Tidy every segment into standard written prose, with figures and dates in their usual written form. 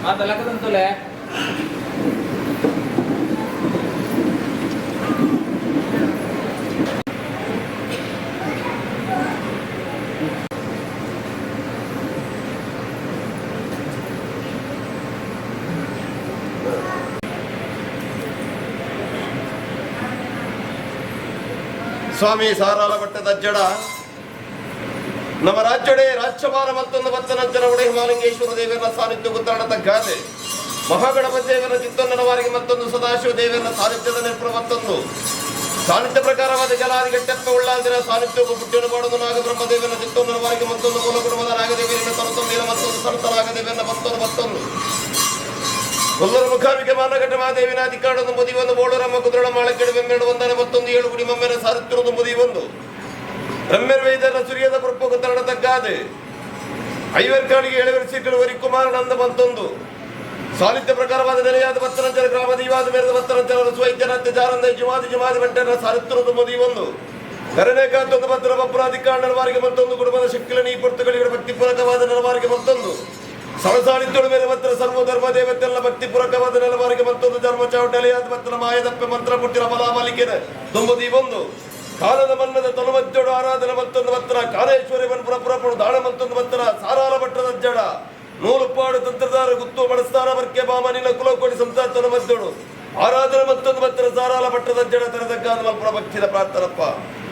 ಮಾತಲ್ಲಕದಂತುಲೆ ಸ್ವಾಮಿ ಸಾರಾಲ ಬೆಟ್ಟದ ಅಜ್ಜಡ ನಮ್ಮ ರಾಜ್ಯಡೆ ರಾಜ್ಯಭಾರ ಮತ್ತೊಂದು ಭಕ್ತನಂಜನ ಒಡೆ ಹಿಮಾಲಿಂಗೇಶ್ವರ ದೇವರ ಸಾನ್ನಿಧ್ಯ ಗುದ್ದಾಡದ ಗಾದೆ ಮಹಾಗಣಪತಿ ದೇವರ ಚಿತ್ತೊಂದನವಾರಿಗೆ ಮತ್ತೊಂದು ಸದಾಶಿವ ದೇವರ ಸಾನ್ನಿಧ್ಯದ ನಿರ್ಪುರ ಮತ್ತೊಂದು ಸಾನ್ನಿಧ್ಯ ಪ್ರಕಾರವಾದ ಜಲಾದಿಗಟ್ಟೆಪ್ಪ ಉಳ್ಳಾದಿನ ಸಾನ್ನಿಧ್ಯಕ್ಕೂ ಪುಟ್ಟಿಯನ್ನು ಮಾಡುವುದು ನಾಗಬ್ರಹ್ಮದೇವನ ಚಿತ್ತೊಂದನವಾರಿಗೆ ಮತ್ತೊಂದು ಮೂಲಗುಣವಾದ ನಾಗದೇವಿಯನ್ನು ತರತೊಂದಿನ ಮತ್ತೊಂದು ಸರತನಾಗದೇವಿಯನ್ನು ಮತ್ತೊಂದು ಕೊಲ್ಲರ ಮುಖಾಮಿಕೆ ಮಾನಘಟ್ಟ ಮಹಾದೇವಿನ ಅಧಿಕಾರದೊಂದು ಮುದಿ ಒಂದು ಬೋಳರಮ್ಮ ಕುದುರಳ ಮಾಳಕೆಡು ಬೆಮ್ಮೆರಡು ಒಂದನೆ ಮತ್ತೊಂದು ಏಳು ಗುಡಿ ಮಮ್ಮೆನ ಸಾರುತ್ತಿರುವುದು ಮುದಿ ಒಂದು ರಮ್ಯರ್ ವೈದ್ಯರ ಸುರಿಯದ ಪುರಪ್ಪು ಕುತ್ತರಣದ ಗಾದೆ ಐವರ್ಕಾಳಿಗೆ ಎಳೆವರಿ ಸೀಟಲು ವರಿ ಕುಮಾರನಂದ ಮತ್ತೊಂದು ಸಾಲಿತ್ಯ ಪ್ರಕಾರವಾದ ನೆಲೆಯಾದ ಭತ್ತರಂಚರ ಗ್ರಾಮ ದೀವಾದ ಮೇರದ ಭತ್ತರಂಚರ ರಸುವೈದ್ಯನಾಥ್ಯ ಜಾರಂದ ಜುಮಾದಿ ಬಂಟೆನ ಸಾರುತ್ತಿರುವುದು ಮುದಿ ಒಂದು ಕರನೇಕಾಂತೊಂದು ಭದ್ರ ಬಪ್ಪುರಾಧಿಕಾರ ನೆಲವಾರಿಗೆ ಮತ್ತೊಂದು ಕುಟುಂಬದ ಶಕ್ತಿಲ ನೀ ಪುರ್ತಗಳಿಗೆ ಭಕ್ತಿಪೂರಕವಾದ ನೆಲವಾರಿಗೆ ಮತ್ತೊಂದು ಸಳಸಾಳಿದ್ದೊಳು ಮೇಲೆ ಮಾತ್ರ ಸರ್ವಧರ್ಮ ದೇವತೆಲ್ಲ ಭಕ್ತಿಪೂರಕವಾದ ನೆಲವಾರಿಗೆ ಮತ್ತೊಂದು ಧರ್ಮ ಚಾವಟೆಲೆಯಾದ ಭಕ್ತರ ಮಾಯದಪ್ಪೆ ಮಂತ್ರ ಮುಟ್ಟಿನ ಬಲಾಬಲಿಕೆನ ತುಂಬುದಿ ಒಂದು ಕಾಲದ ಮನ್ನದ ತನುಮದ್ದೊಡು ಆರಾಧನೆ ಮತ್ತೊಂದು ಭಕ್ತರ ಕಾಲೇಶ್ವರಿ ಮನ್ಪುರಪುರಪುರ ದಾಳ ಮತ್ತೊಂದು ಭಕ್ತರ ಸಾರಾಲ ಭಟ್ಟದ ಜಡ ನೂಲುಪಾಡು ತಂತ್ರದಾರ ಗುತ್ತು ಬಳಸ್ತಾರ ಬರ್ಕೆ ಬಾಮನಿನ ಕುಲಕೋಡಿ ಸಂಸಾರ ತನುಮದ್ದೊಡು ಆರಾಧನೆ ಮತ್ತೊಂದು ಭಕ್ತರ ಸಾರಾಲ ಭಟ್ಟದ ಜಡ ತೆರೆದಕ್ಕಾದ ಮಲ್ಪುರ ಭಕ್ತಿದ ಪ್ರಾರ್ಥನಪ್ಪ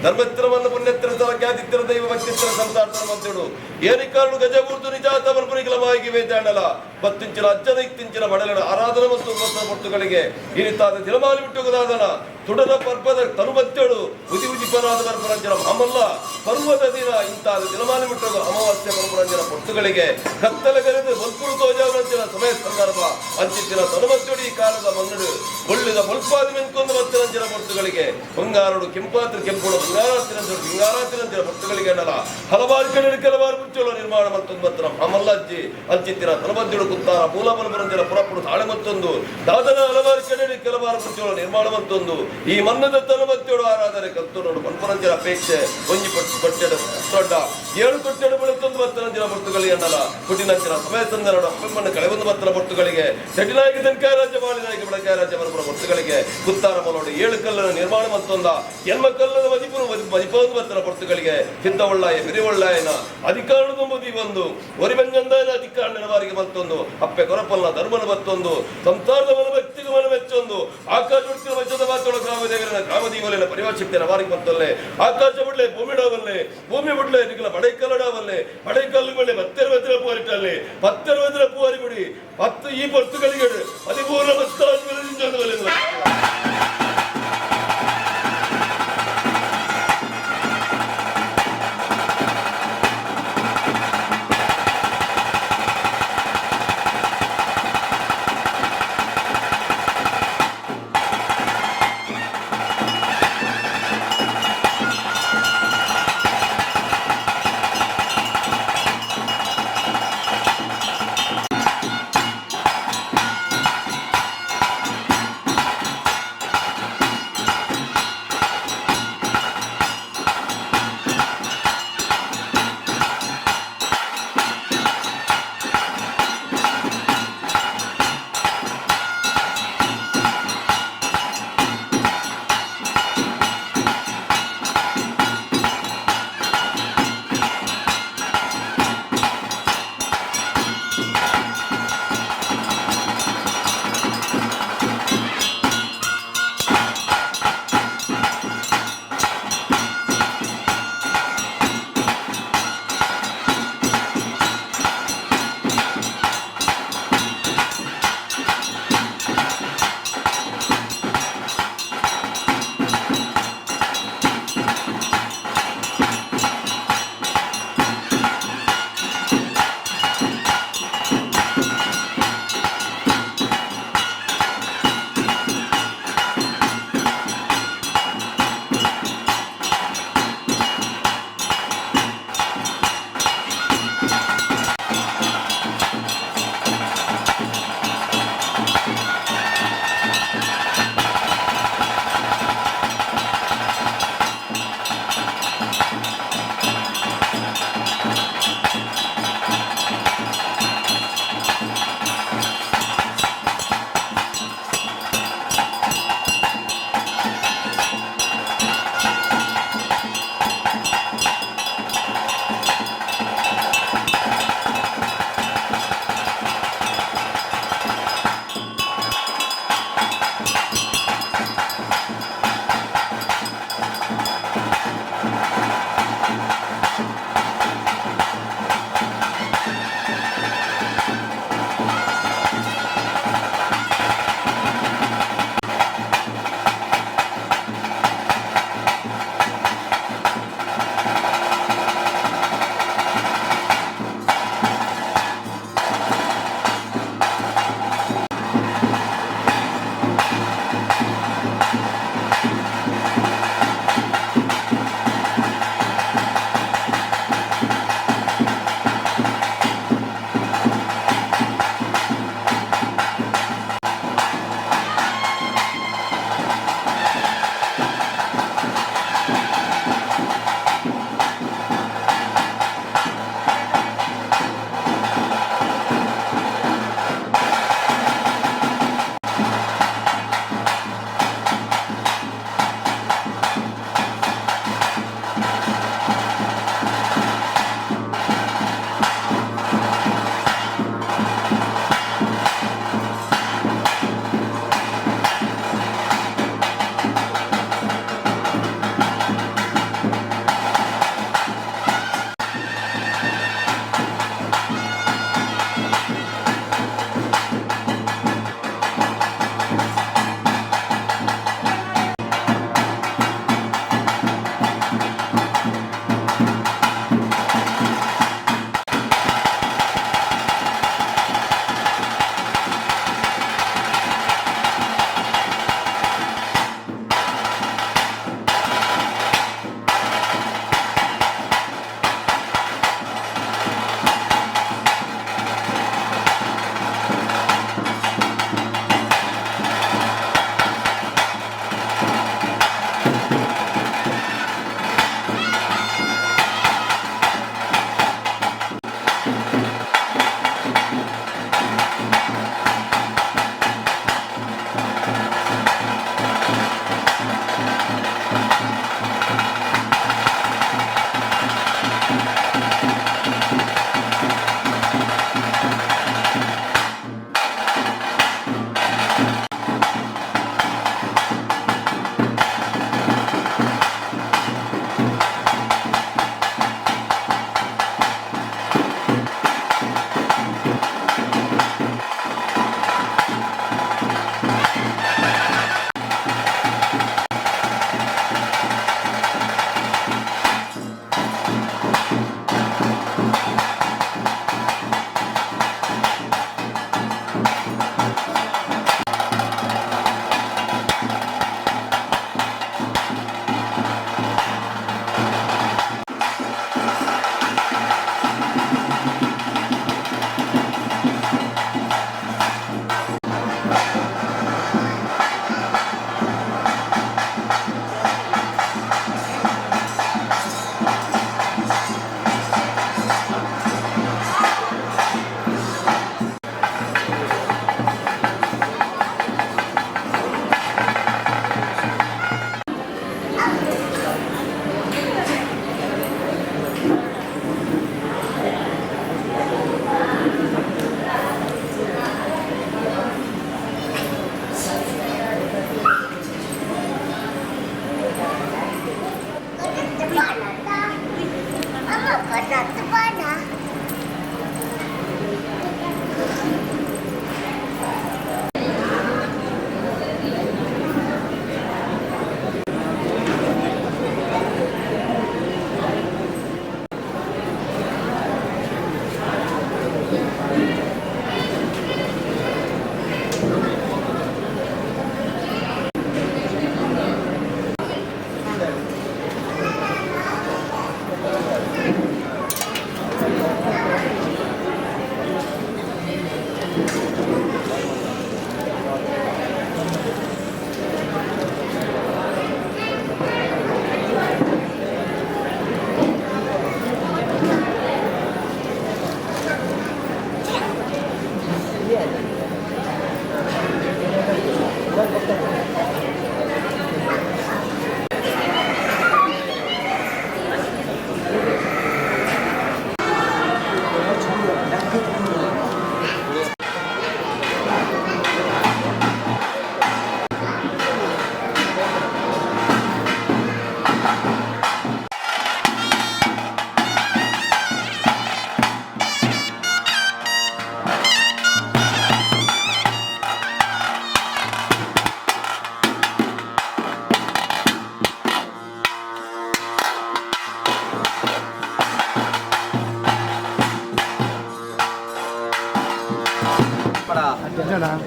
ಧರ್ಮತ್ತಿರವನ್ನು ಪುಣ್ಯತ್ತಿರ ಖ್ಯಾತಿತ್ತಿರ ದೈವ ಭಕ್ತಿತ್ತಿರ ಸಂಸಾರ ಮದ್ದೊಡು ಏನಿಕಾರನು ಗಜಗೂರ್ತು ನಿಜಾತ ಮಲ್ಪುರಿಗಲವಾಗಿ ವೇದಾಡಲ ಬತ್ತಿಂಚಿನ ಅಜ್ಜದ ಇತ್ತಿಂಚಿನ ಮಡಲಡ ಆರಾಧನೆ ಮತ್ತು ಪೊರ್ತುಗಳಿಗೆ ಈ ರೀತಾದ ತಿರುಮಾಲಿ ಬಿಟ್ಟುಗದಾದನ ತುಡದ ಪರ್ಪದ ತನುಮತ್ತೇಳು ಉದಿಪನಾದ ಪರಪರಂಜನ ಅಮಲ್ಲ ಪರ್ವದ ದಿನ ಇಂತಾದ ತಿರುಮಾಲಿ ಬಿಟ್ಟುಗ ಅಮಾವಾಸ್ಯ ಪರಪರಂಜನ ಪೊರ್ತುಗಳಿಗೆ ಕತ್ತಲಗರೆದು ಬಲ್ಪುರು ತೋಜಾವರಂಚಿನ ಸಮಯ ಸಂದರ್ಭ ಅಂಚಿತ್ತಿನ ತನುಮತ್ತೇಳು ಈ ಕಾಲದ ಮನ್ನಡು ಒಳ್ಳಿದ ಬಲ್ಪಾದಿ ಮೆನ್ಕೊಂದು ಮತ್ತಿರಂಚಿನ ಪೊರ್ತುಗಳಿಗೆ ಬಂಗಾರಡು ಕೆಂಪಾತ್ರ ಕೆಂಪುಡು ಬಂಗಾರಾತಿರಂಚಿನ ಪೊರ್ತುಗಳಿಗೆ ಅನ್ನಲ್ಲ ಹಲವಾರು ಕಡೆ ಕೆಲವಾರು ಮುಚ್ಚಲು ನಿರ್ಮಾಣ ಮತ್ತೊಂದು ಮತ್ರ ಅಮಲ್ಲ ಅಜ್ಜಿ ಅಂಚಿತ್ತಿನ ತನುಮತ್ತೇಳು ಕುತ್ತಾರ ಮೂಲ ಬಲಪರಂಜನ ಪುರಪುಡು ತಾಳೆ ಮತ್ತೊಂದು ದಾದನ ಹಲವಾರು ಕಡೆ ಕೆಲವಾರು ಮುಚ್ಚಲು ನಿರ್ಮಾಣ ಮತ್ತೊಂದು ಈ ಮನ್ನದ ತನುಮತ್ತೇಳು ಆರಾಧನೆ ಕಲ್ತು ನೋಡು ಪನ್ಪರಂಜನ ಅಪೇಕ್ಷೆ ಒಂಜಿ ಪಟ್ಟೆಡ ದೊಡ್ಡ ಏಳು ಕೊಟ್ಟೆಡು ಬೆಳತೊಂದು ಭತ್ತರಂಜನ ಪೊರ್ತುಗಳಿಗೆ ಅನ್ನಲ್ಲ ಕುಟಿನಂಚಿನ ಸಮಯ ಸಂದರ್ಭ ಅಪ್ಪಮ್ಮನ ಕಳೆಯೊಂದು ಭತ್ತನ ಪೊರ್ತುಗಳಿಗೆ ಸೆಟಿಲಾಗಿ ತನಕ ರಾಜ್ಯ ಮಾಡಿದಾಗಿ ಬೆಳಕಾಯ ರಾಜ್ಯ ಬರಪುರ ಪೊರ್ತುಗಳಿಗೆ ಕುತ್ತಾರ ಮಲೋಡು ಏಳು ಕಲ್ಲನ ನಿರ್ಮಾಣ ಮತ್ತೊಂದ ಎನ್ಮ ಕಲ್ಲದ ಮದಿಪೊಂದು ಭತ್ತನ ಪೊರ್ತುಗಳಿಗೆ ಸಿದ್ಧ ಒಳ್ಳಾಯ ಬಿರಿ ಒಳ್ಳಾಯನ ಅಧಿಕಾರದ ಮುದಿ ಒಂದು ಒರಿಬಂಗಂದಾಯನ ಅಧಿಕಾರ ನೆಲವಾರಿಗೆ ಮತ್ತೊಂದು ಅಪ್ಪೆ ಕೊರಪಲ್ನ ಧರ್ಮನ ಮತ್ತೊಂದು ಸಂಸಾರದ ಮನ ವ್ಯಕ್ತಿಗೆ ಮನ ಮೆಚ್ಚೊಂದು ಆಕಾಶ ಹುಡುಕಿನ ವಜ್ರದ ಮಾತೊಳ ಗ್ರಾಮದೇವರನ ಗ್ರಾಮದೀವಲಿನ ಪರಿವಾರಶಕ್ತಿ ನವಾರಿಗೆ ಮತ್ತೊಲ್ಲೆ ಆಕಾಶ ಬಿಡ್ಲೆ ಭೂಮಿಡಾವಲ್ಲೆ ಭೂಮಿ ಬಿಡ್ಲೆ ನಿಖಲ ಬಡೈಕಲ್ಲಡಾವಲ್ಲೆ ಬಡೈಕಲ್ಲು ಬಿಡ್ಲೆ ಪತ್ತೆರವತ್ತಿರ ಪೂರಿಟ್ಟಲ್ಲಿ ಪತ್ತೆರವತ್ತಿರ ಪೂರಿ ಬಿಡಿ ಹತ್ತು ಈ ಪೊರ್ತುಗಳಿಗೆ 13 ಮತ್ತಾದ್ಮೇಲೆ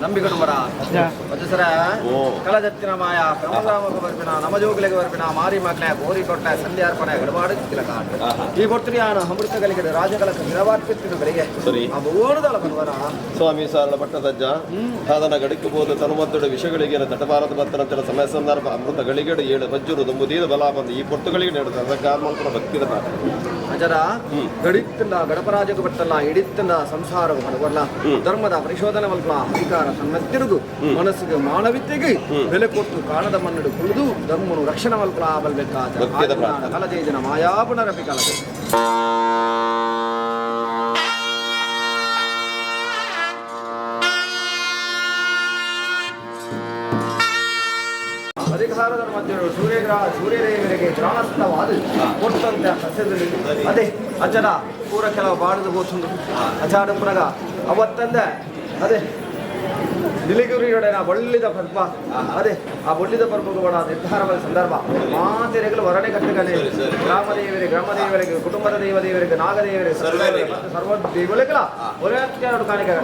ನಂಬಿಕೊಂಡು ಬರ ಸರ ಕಳದತ್ತಿನ ಮಾಯ ಕ್ರಮಗ್ರಾಮಕ್ಕೆ ಬರ್ಪಿನ ನಮಜೋಗಲಿಗೆ ಬರ್ಪಿನ ಮಾರಿ ಮಗ್ನೆ ಗೋರಿ ಕೊಟ್ಟ ಸಂಧ್ಯಾರ್ಪಣೆ ಗಡಬಾಡು ತಿಲಕ ಈ ಕೊಡ್ತಿರಿಯಾನ ಅಮೃತಗಳಿಗೆ ರಾಜಕಲಕ ನಿರವಾರ್ಪಿತ್ತಿನಗಳಿಗೆ ಓಣದಲ್ಲ ಬನ್ವರ ಸ್ವಾಮಿ ಸಾರಳ ಪಟ್ಟದಜ್ಜ ಸಾಧನ ಗಡಿಕಬಹುದು ತನುಮತ್ತುಡ ವಿಷಯಗಳಿಗೆ ತಟಭಾರತ ಭಕ್ತರಂತರ ಸಮಯ ಸಂದರ್ಭ ಅಮೃತ ಗಳಿಗೆಡು 7 ಬಜ್ಜುರು ದುಂಬುದೀದ ಬಲ ಬಂದು ಈ ಪೊರ್ತುಗಳಿಗೆ ನೀಡುತ್ತದೆ ಕಾರ್ಮಂತ್ರ ಭಕ್ತಿದ ಅಜರ ಗಡಿತ್ತಿನ ಗಡಪರಾಜಕ ಬಟ್ಟಲ್ಲ ಇಡಿತ್ತಿನ ಸಂಸಾರವು ಮನವಲ್ಲ ಧರ್ಮದ ಪರಿಶೋಧನೆ ಮಲ್ಪ ಅಧಿಕಾರ ಸನ್ನತ್ತಿರುದು ಮನಸ್ಸಿಗೆ ಮಾನವಿದ್ಯೆಗೆ ಬೆಲೆ ಕೊಟ್ಟು ಕಾಣದ ಮನ್ನಡು ಕುಳಿದು ಧರ್ಮನು ರಕ್ಷಣೆ ಮಲ್ಪ ಬಲ್ಬೇಕಾದ ಕಲಜೇಜನ ಮಾಯಾಪುನರಪಿ ಕಲಜೆ ಅಧಿಕಾರದ ಮಧ್ಯೆ ಸೂರ್ಯದೇವರಿಗೆ ತ್ರಾಣಸ್ಥವಾದ ಕೊಟ್ಟಂತೆ ಸಸ್ಯದಲ್ಲಿ ಅದೇ ಅಜ್ಜನ ಪೂರ ಕೆಲವು ಬಾಡದು ಹೋಗ್ತುಂಡು ಅಚಾಡ ಪುನಗ ಅವತ್ತಂದ ಅದೇ ನಿಲಿಗುರಿಯೊಡನ ಬಳ್ಳಿದ ಪರ್ಪ ಅದೇ ಆ ಬಳ್ಳಿದ ಪರ್ಪಗಳ ನಿರ್ಧಾರವಾದ ಸಂದರ್ಭ ಮಾತೆರೆಗಳು ಹೊರಡೆ ಕಟ್ಟಗನೆ ಗ್ರಾಮದೇವರಿಗೆ ಕುಟುಂಬದ ದೇವದೇವರಿಗೆ ನಾಗದೇವರಿಗೆ ಸರ್ವ ದೇವತೆಗಳ ಹೊರತ್ಯಾರು ಕಾಣಿಕೆ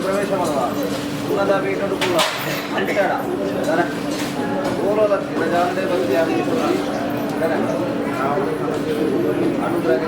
ಪ್ರವೇಶ ಮಾಡುವ ಉನ್ನತ ಪೀಠದ ಕೂಡ ಅಂಟಾಡ ಗೋಲದ ಜಾಂಡೆ ಬಗ್ಗೆ ಅನುಗ್ರಹ